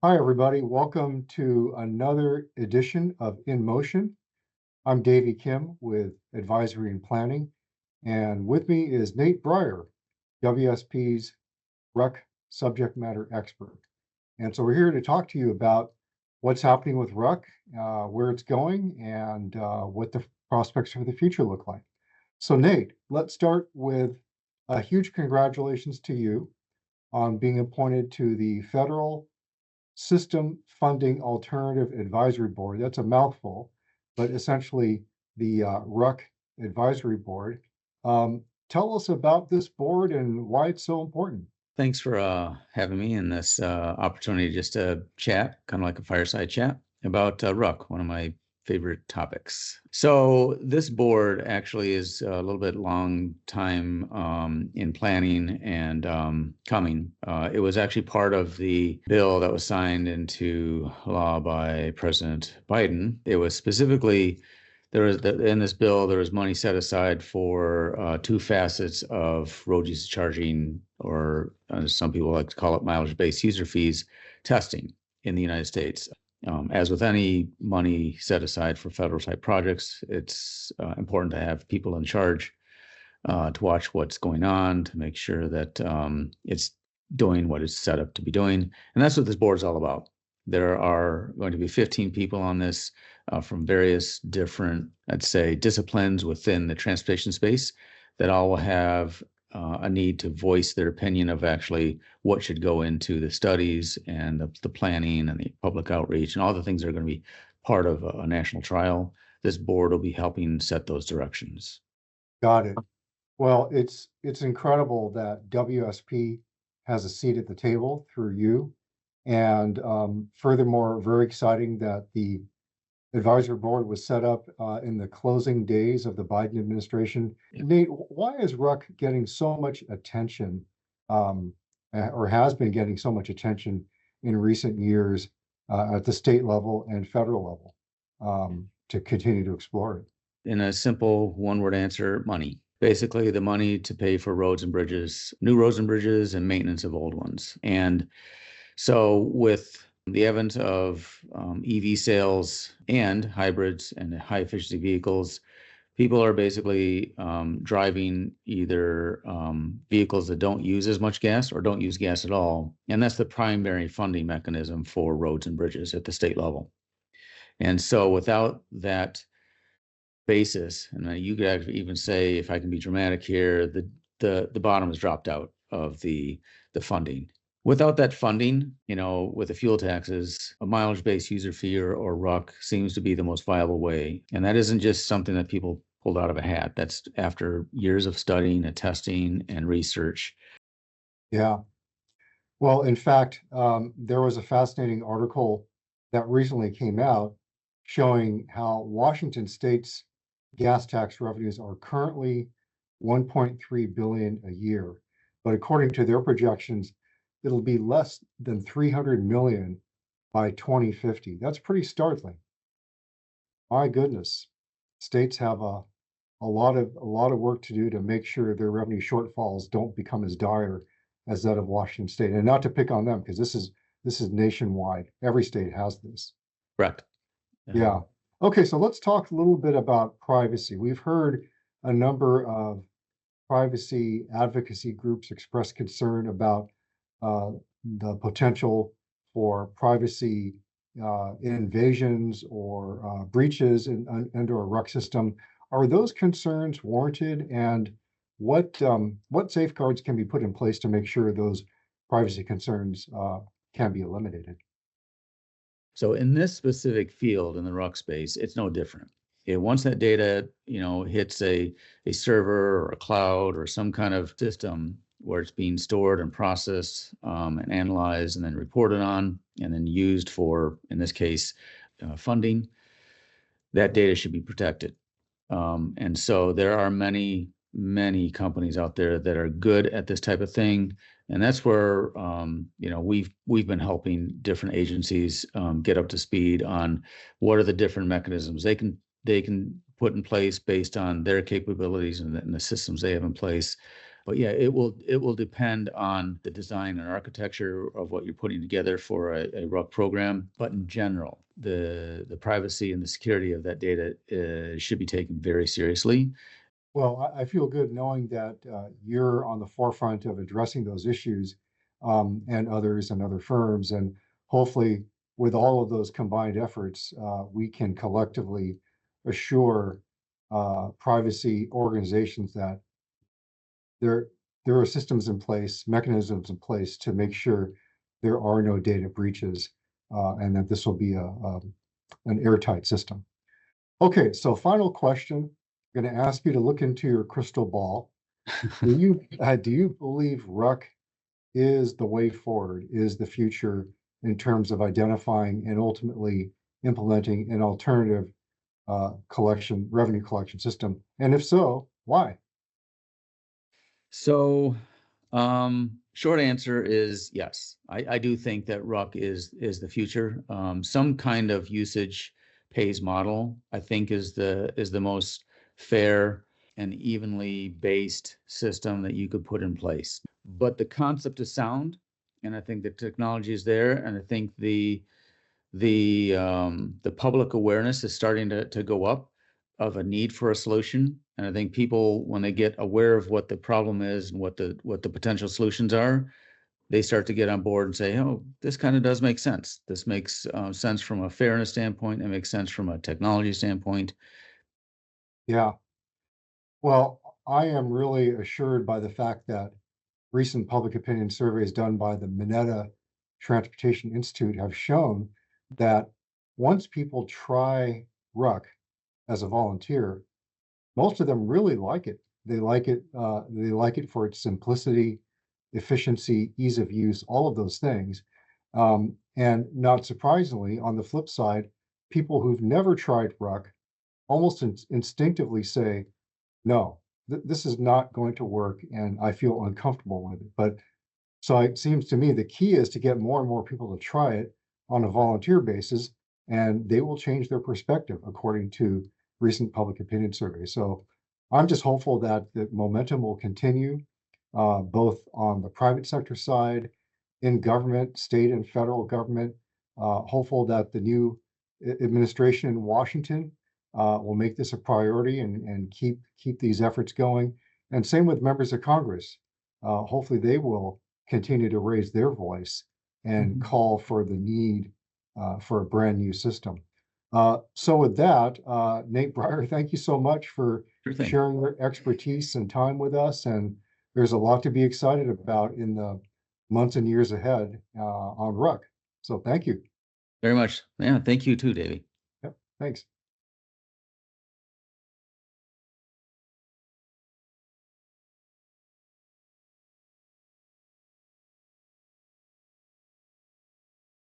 Hi, everybody. Welcome to another edition of In Motion. I'm Davey Kim with Advisory and Planning, and with me is Nate Breyer, WSP's RUC subject matter expert. And so we're here to talk to you about what's happening with RUC, where it's going, and what the prospects for the future look like. So, Nate, let's start with a huge congratulations to you on being appointed to the Federal System Funding Alternative Advisory Board. That's a mouthful, but essentially the RUC Advisory Board. Tell us about this board and why it's so important. Thanks for having me in this opportunity just to chat, kind of like a fireside chat about RUC, one of my favorite topics. So this board actually is a little bit long time in planning and coming. It was actually part of the bill that was signed into law by President Biden. It was specifically in this bill, there was money set aside for two facets of road usage charging, or some people like to call it mileage-based user fees testing in the United States. As with any money set aside for federal type projects, it's important to have people in charge to watch what's going on, to make sure that it's doing what it's set up to be doing. And that's what this board is all about. There are going to be 15 people on this from various different, I'd say, disciplines within the transportation space that all will have a need to voice their opinion of actually what should go into the studies and the planning and the public outreach and all the things that are going to be part of a national trial. This board will be helping set those directions. Got it. Well, it's incredible that WSP has a seat at the table through you. And furthermore, very exciting that the advisory board was set up in the closing days of the Biden administration. Yeah. Nate, why is RUC getting so much attention, or has been getting so much attention in recent years at the state level and federal level to continue to explore it? In a simple one-word answer, money. Basically, the money to pay for roads and bridges, new roads and bridges, and maintenance of old ones. And so with the advent of EV sales and hybrids and high efficiency vehicles, people are basically driving either vehicles that don't use as much gas or don't use gas at all. And that's the primary funding mechanism for roads and bridges at the state level. And so without that basis, and you could actually even say, if I can be dramatic here, the bottom has dropped out of the funding. Without that funding, with the fuel taxes, a mileage-based user fee or RUC seems to be the most viable way. And that isn't just something that people pulled out of a hat. That's after years of studying and testing and research. Yeah. Well, in fact, there was a fascinating article that recently came out showing how Washington State's gas tax revenues are currently 1.3 billion a year. But according to their projections, it'll be less than 300 million by 2050. That's pretty startling. My goodness, states have a lot of work to do to make sure their revenue shortfalls don't become as dire as that of Washington State. And not to pick on them, because this is nationwide. Every state has this. Correct. Yeah. Okay, so let's talk a little bit about privacy. We've heard a number of privacy advocacy groups express concern about the potential for privacy invasions or breaches under a RUC system. Are those concerns warranted? And what safeguards can be put in place to make sure those privacy concerns can be eliminated? So in this specific field in the RUC space, it's no different. Once that data, hits a server or a cloud or some kind of system where it's being stored and processed and analyzed and then reported on and then used for, in this case, funding, that data should be protected. And so there are many, many companies out there that are good at this type of thing. And that's where, we've been helping different agencies get up to speed on what are the different mechanisms they can put in place based on their capabilities and the systems they have in place But yeah, it will depend on the design and architecture of what you're putting together for a RUC program. But in general, the privacy and the security of that data should be taken very seriously. Well, I feel good knowing that you're on the forefront of addressing those issues, and others and other firms. And hopefully, with all of those combined efforts, we can collectively assure privacy organizations that there there are systems in place, mechanisms in place to make sure there are no data breaches, and that this will be an airtight system. Okay, so final question. I'm going to ask you to look into your crystal ball. Do you believe RUC is the way forward, is the future in terms of identifying and ultimately implementing an alternative revenue collection system? And if so, why? So, short answer is yes. I do think that RUC is the future. Some kind of usage pays model, I think, is the most fair and evenly based system that you could put in place. But the concept is sound, and I think the technology is there, and I think the public awareness is starting to go up of a need for a solution. And I think people, when they get aware of what the problem is and what the potential solutions are, they start to get on board and say, "Oh, this kind of does make sense. This makes sense from a fairness standpoint. It makes sense from a technology standpoint." Yeah. Well, I am really assured by the fact that recent public opinion surveys done by the Mineta Transportation Institute have shown that once people try RUC as a volunteer, most of them really like it. They like it. They like it for its simplicity, efficiency, ease of use, all of those things. And not surprisingly, on the flip side, people who've never tried RUC almost instinctively say, no, this is not going to work, and I feel uncomfortable with it. But so it seems to me the key is to get more and more people to try it on a volunteer basis, and they will change their perspective according to recent public opinion surveys. So I'm just hopeful that the momentum will continue, both on the private sector side, in government, state and federal government. Hopeful that the new administration in Washington will make this a priority and keep these efforts going. And same with members of Congress. Hopefully they will continue to raise their voice and Mhm. call for the need for a brand new system. So with that, Nate Breyer, thank you so much for Sure thing. sharing your expertise and time with us. And there's a lot to be excited about in the months and years ahead on RUC. So thank you. Very much. Yeah. Thank you too, Davey. Yep, thanks.